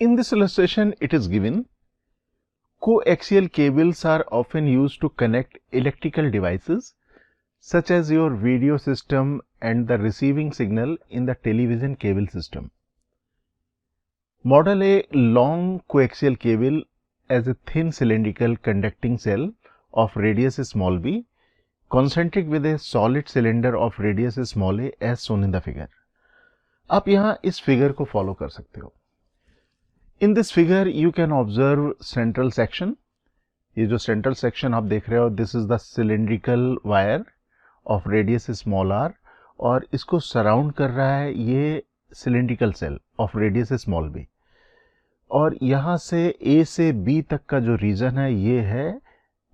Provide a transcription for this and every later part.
In this illustration, it is given coaxial cables are often used to connect electrical devices such as your video system and the receiving signal in the television cable system. Model a long coaxial cable as a thin cylindrical conducting cell of radius small b, concentric with a solid cylinder of radius small a as shown in the figure. आप यहाँ इस figure को follow कर सकते हो. In this figure you can observe central section. ये जो central section आप देख रहे हो, this is the cylindrical wire of radius small r और इसको surround कर रहा है ये cylindrical cell of radius small b. और यहाँ से A से B तक का जो रीजन है ये है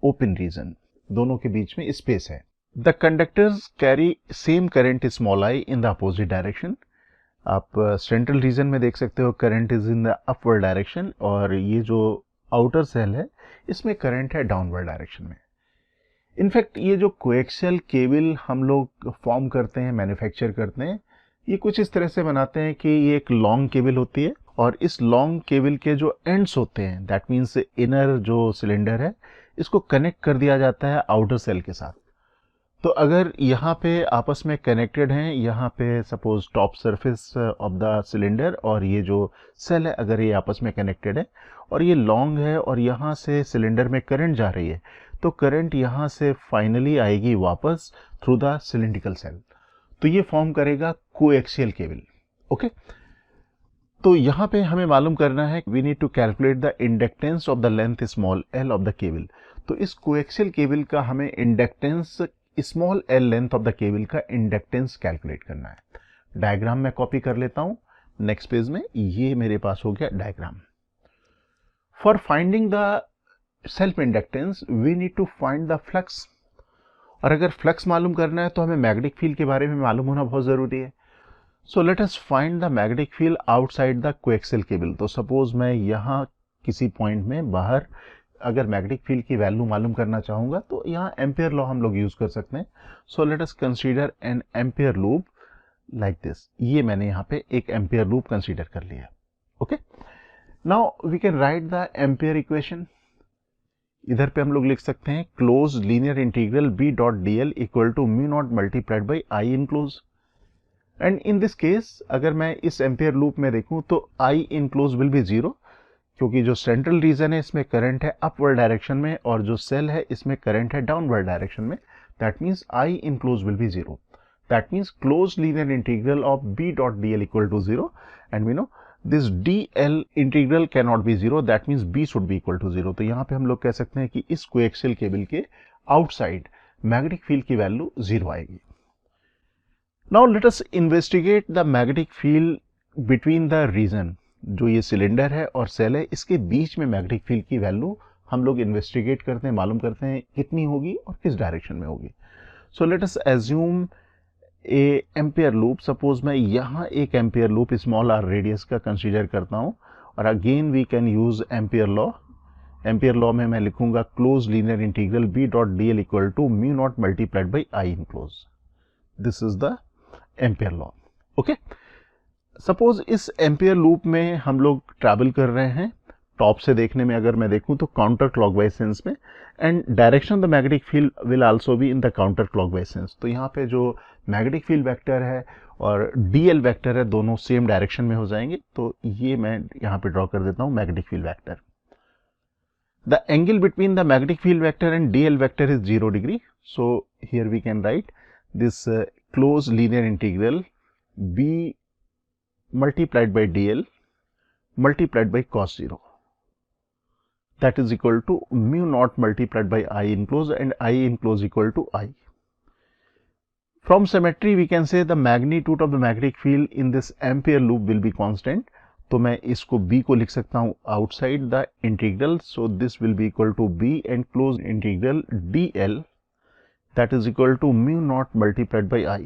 open region, दोनों के बीच में स्पेस है. The conductors carry same current small I in the opposite direction. आप सेंट्रल रीजन में देख सकते हो current is in the upward direction और ये जो आउटर सेल है इसमें करंट है डाउनवर्ड डायरेक्शन में. इनफैक्ट ये जो कोएक्सियल केबल हम लोग फॉर्म करते हैं, मैन्युफैक्चर करते हैं, ये कुछ इस तरह से बनाते हैं कि ये एक लॉन्ग केबल होती है और इस लॉन्ग केबल के जो एंड्स होते हैं, दैट मीन्स इनर जो सिलेंडर है, इसको कनेक्ट कर दिया जाता है आउटर सेल के साथ. तो अगर यहाँ पे आपस में कनेक्टेड हैं, यहाँ पे suppose top surface of the cylinder और ये जो सेल है अगर ये आपस में कनेक्टेड है और ये लॉन्ग है और यहाँ से सिलेंडर में करंट जा रही है, तो करंट यहाँ से फाइनली आएगी वापस थ्रू द सिलिंड्रिकल सेल. तो ये फॉर्म करेगा कोएक्सियल केबल. ओके, तो यहाँ पे हमें मालूम करना है we need to calculate the inductance of the length small L of the cable. तो इस कोएक्सियल केबल का हमें inductance small L length of the cable का इंडक्टेंस कैलकुलेट करना है. डायग्राम में कॉपी कर लेता हूं नेक्स्ट पेज में. ये मेरे पास हो गया diagram. For finding the self inductance we need to find the flux. और अगर फ्लक्स मालूम करना है तो हमें मैग्नेटिक फील्ड के बारे में मालूम होना बहुत जरूरी है. सो let us find the magnetic field outside the coaxial cable. तो सपोज मैं यहाँ किसी पॉइंट में बाहर अगर मैग्नेटिक फील्ड की वैल्यू मालूम करना चाहूंगा तो यहाँ एम्पियर लॉ हम लोग यूज कर सकते हैं. सो let us consider N ampere loop like this. ये मैंने यहाँ पे एक एम्पियर लूप कंसीडर कर लिया. Okay, now we can write the ampere equation. इधर पे हम लोग लिख सकते हैं close linear integral B dot D L equal to mu not multiplied by I enclose. And in this case अगर मैं इस एम्पियर लूप में देखूं तो I enclose will be zero, क्योंकि जो सेंट्रल रीजन है इसमें करंट है अपवर्ड डायरेक्शन में और जो सेल है इसमें करंट है डाउनवर्ड डायरेक्शन में. That means I enclose will be zero. That means close linear integral of B dot D L equal to zero. And we know this d l integral can not be zero. That means B should be equal to zero. तो यहाँ पे हम लोग कह सकते हैं कि इस कोएक्सियल केबल के आउटसाइड मैग्नेटिक फील्ड की वैल्यू जीरो आएगी. Now let us investigate the magnetic field between the region. जो ये सिलेंडर है और सेल है इसके बीच में मैग्नेटिक फील्ड की वैल्यू हम लोग इन्वेस्टिगेट करते हैं, मालूम करते हैं कितनी होगी और किस डायरेक्शन में होगी. So let us assume a Ampere loop. Suppose मैं यहाँ एक Ampere loop small r radius का कंसीडर करता हूँ और again we can use Ampere law. Ampere law में मैं लिखूंगा close linear integral B dot D L equal to mu not multiplied by I enclose. This is the Ampere law. Okay, suppose इस ampere loop में हम लोग travel कर रहे हैं. टॉप से देखने में अगर मैं देखूं तो काउंटर क्लॉकवाइज सेंस में, and direction of the magnetic field will also be in the counter clockwise sense. तो यहाँ पे जो मैग्नेटिक फील्ड वेक्टर है और डीएल वेक्टर है दोनों सेम डायरेक्शन में हो जाएंगे. तो ये मैं यहाँ पे ड्रॉ कर देता हूँ magnetic field vector. The angle between the magnetic field vector and dl vector is 0 degree. So here we can write this close linear integral B multiplied by dl multiplied by cos 0, that is equal to mu naught multiplied by I enclosed, and I enclosed equal to I. From symmetry we can say the magnitude of the magnetic field in this ampere loop will be constant. तो मैं इसको b को लिख सकता हूँ outside the integral, so this will be equal to b and closed integral dl, that is equal to mu naught multiplied by I.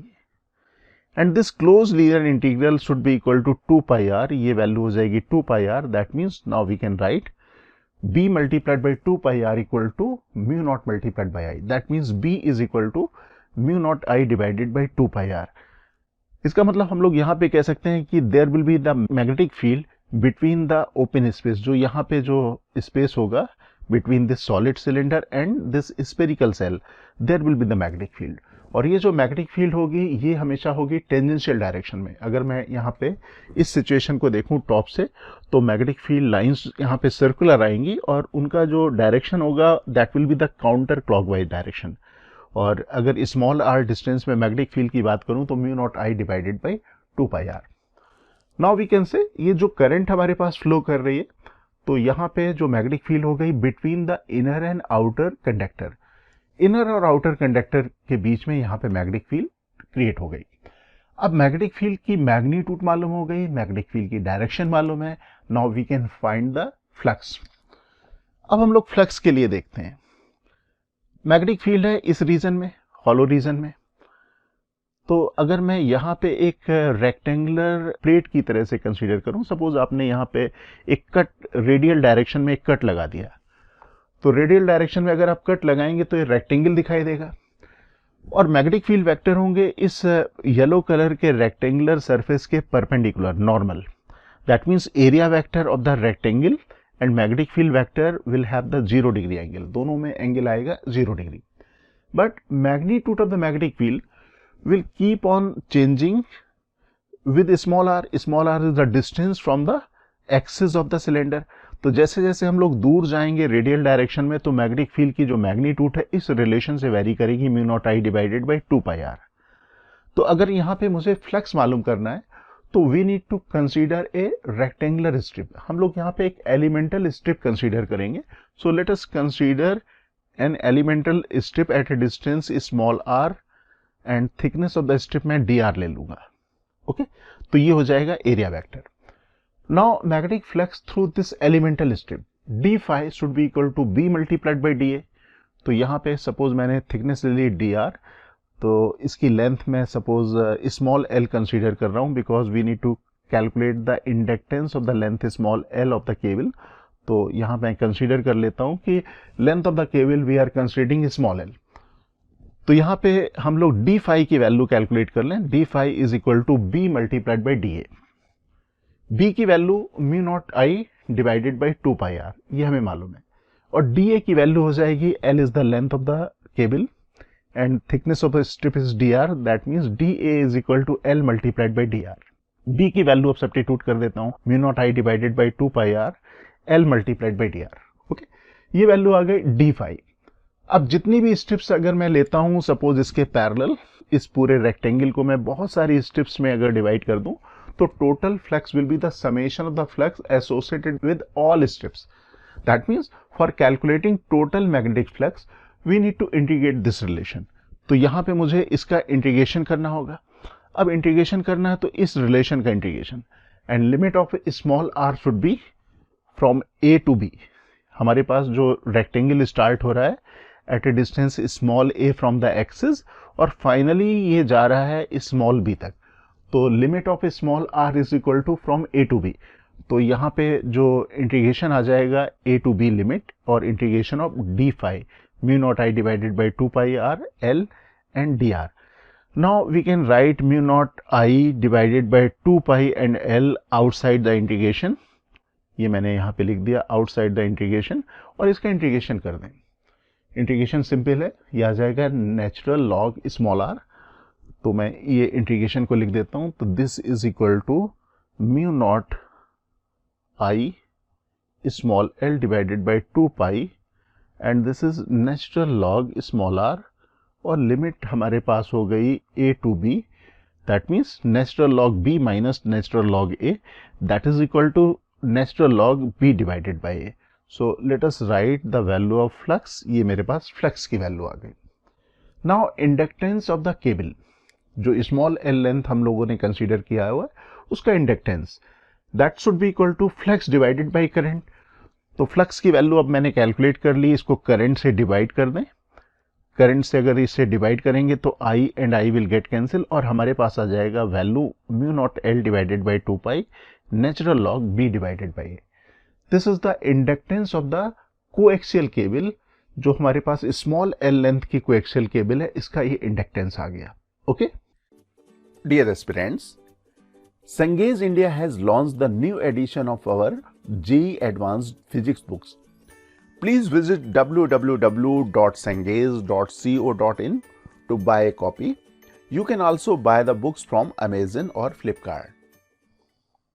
And this closed linear integral should be equal to 2 pi r. ये value हो जाएगी 2 pi r. That means now we can write b multiplied by 2 pi r equal to mu naught multiplied by I. That means b is equal to mu naught I divided by 2 pi r. इसका मतलब हम लोग यहाँ पे कह सकते हैं कि there will be the magnetic field between the open space, जो यहाँ पे जो स्पेस होगा between this solid cylinder and this spherical shell, there will be the magnetic field. और ये जो मैग्नेटिक फील्ड होगी ये हमेशा होगी टेंजेंशियल डायरेक्शन में। अगर मैं यहाँ पे इस सिचुएशन को देखूँ टॉप से, तो मैग्नेटिक फील्ड लाइंस यहाँ पे सर्कुलर आएंगी और उनका जो डायरेक्शन होगा that will be the counter clockwise direction. और अगर स्मॉल आर डिस्टेंस में मैग्नेटिक फील्ड की बात करूं तो mu not I divided by 2πr। Now we can say ये जो करंट हमारे पास फ्लो कर रही है, तो यहाँ पे जो मैग्नेटिक फील्ड हो गई between the inner and outer conductor, inner और आउटर कंडक्टर के बीच में यहाँ पे मैग्नेटिक फील्ड क्रिएट हो गई। अब मैग्नेटिक फील्ड की मैग्नीट्यूड मालूम हो गई, मैग्नेटिक फील्ड की डायरेक्शन मालूम है। Now we can find the flux. अब हम लोग फ्लक्स के लिए देखते हैं। मैग्नेटिक फील्ड है इस रीजन में, हॉलो रीजन में, तो अगर मैं यहाँ पे एक रेक्टेंगुलर प्लेट की तरह से कंसीडर करूं, सपोज आपने यहाँ पे एक कट रेडियल डायरेक्शन में एक कट लगा दिया, तो रेडियल डायरेक्शन में अगर आप कट लगाएंगे तो ये रेक्टेंगल दिखाई देगा और मैग्नेटिक फील्ड वेक्टर होंगे इस येलो कलर के रेक्टेंगुलर सरफेस के perpendicular normal. That means area vector of the rectangle and magnetic field vector will have the 0 degree angle, दोनों में एंगल आएगा 0 degree. But magnitude of the magnetic field will keep on changing with small r. Small r is the distance from the axis of the cylinder. तो जैसे जैसे हम लोग दूर जाएंगे रेडियल डायरेक्शन में, तो मैग्नेटिक फील्ड की जो मैग्नीट्यूड है इस रिलेशन से वेरी करेगी, mu not I divided by 2πr। तो अगर यहाँ पे मुझे फ्लक्स मालूम करना है तो we need to consider a rectangular strip. हम लोग यहाँ पे एक एलिमेंटल स्ट्रिप कंसीडर करेंगे। So let us consider an elemental strip at a distance small r and thickness of the strip में dr ले लूंगा। ओके, तो ये हो जाएगा area vector. Now magnetic flux through this elemental strip d phi should be equal to b multiplied by dA। तो यहाँ पे सपोज मैंने थिकनेस ले ली dr, तो इसकी लेंथ में सपोज स्मॉल l कंसीडर कर रहा हूँ because we need to calculate the inductance of the length small l of the cable. तो यहाँ मैं कंसीडर कर लेता हूँ कि length of the cable we are considering small l। तो यहाँ पे हम लोग d phi की वैल्यू कैलकुलेट कर लें। d phi is equal to b multiplied by dA। b की value mu not I divided by 2πr, ये हमें मालूम है। और dA की वैल्यू हो जाएगी l is the length of the cable and thickness of the strip is dr, that means dA is equal to l multiplied by dr। b की value अब सब्स्टिट्यूट कर देता हूँ, mu not I divided by 2πr l multiplied by dr। Okay, ये value आ गई d phi। अब जितनी भी स्ट्रिप्स अगर मैं लेता हूं सपोज इसके पैरेलल, इस पूरे रेक्टेंगल को मैं बहुत सारी स्ट्रिप्स में अगर डिवाइड कर दूं, तो total flux will be the summation of the flux associated with all strips. That means for calculating total magnetic flux we need to integrate this relation. तो यहाँ पे मुझे इसका इंटीग्रेशन करना होगा। अब इंटीग्रेशन करना है तो इस रिलेशन का integration, and limit of small r should be from a to b। हमारे पास जो रेक्टेंगल स्टार्ट हो रहा है at a distance small a from the axis और फाइनली ये जा रहा है स्मॉल b तक। तो limit of small r is equal to from a to b। तो यहाँ पे जो इंटीग्रेशन आ जाएगा a टू b लिमिट और integration of d phi mu not I divided by 2πr l and dr। Now we can write mu not I divided by 2π and l outside the integration. ये मैंने यहाँ पे लिख दिया outside the integration, और इसका integration कर दें। इंटीग्रेशन सिंपल है, ये आ जाएगा नेचुरल लॉग स्मॉल r। तो मैं ये इंटीग्रेशन को लिख देता हूं, तो this is equal to mu not I small l divided by 2π and this is natural log small r, और लिमिट हमारे पास हो गई a to b, that means natural log b minus natural log a, that is equal to natural log b divided by a। So let us write the value of flux. ये मेरे पास flux की value आ गई। Now inductance of the cable, जो small l length हम लोगों ने कंसीडर किया हुआ है, उसका inductance that should be equal to flux divided by current. तो फ्लक्स की वैल्यू अब मैंने कैलकुलेट कर ली, इसको करंट से डिवाइड कर दें। करंट से अगर इसे डिवाइड करेंगे तो I and I will get cancel, और हमारे पास आ जाएगा value mu not l divided by 2π natural log b divided by a। This is the inductance of the coaxial cable. जो हमारे पास स्मॉल l लेंथ की कोएक्सियल केबल है, इसका ये इंडक्टेंस आ गया। Okay dear aspirants, Cengage India has launched the new edition of our JEE Advanced Physics books. Please visit www.cengage.co.in to buy a copy. You can also buy the books from Amazon or Flipkart.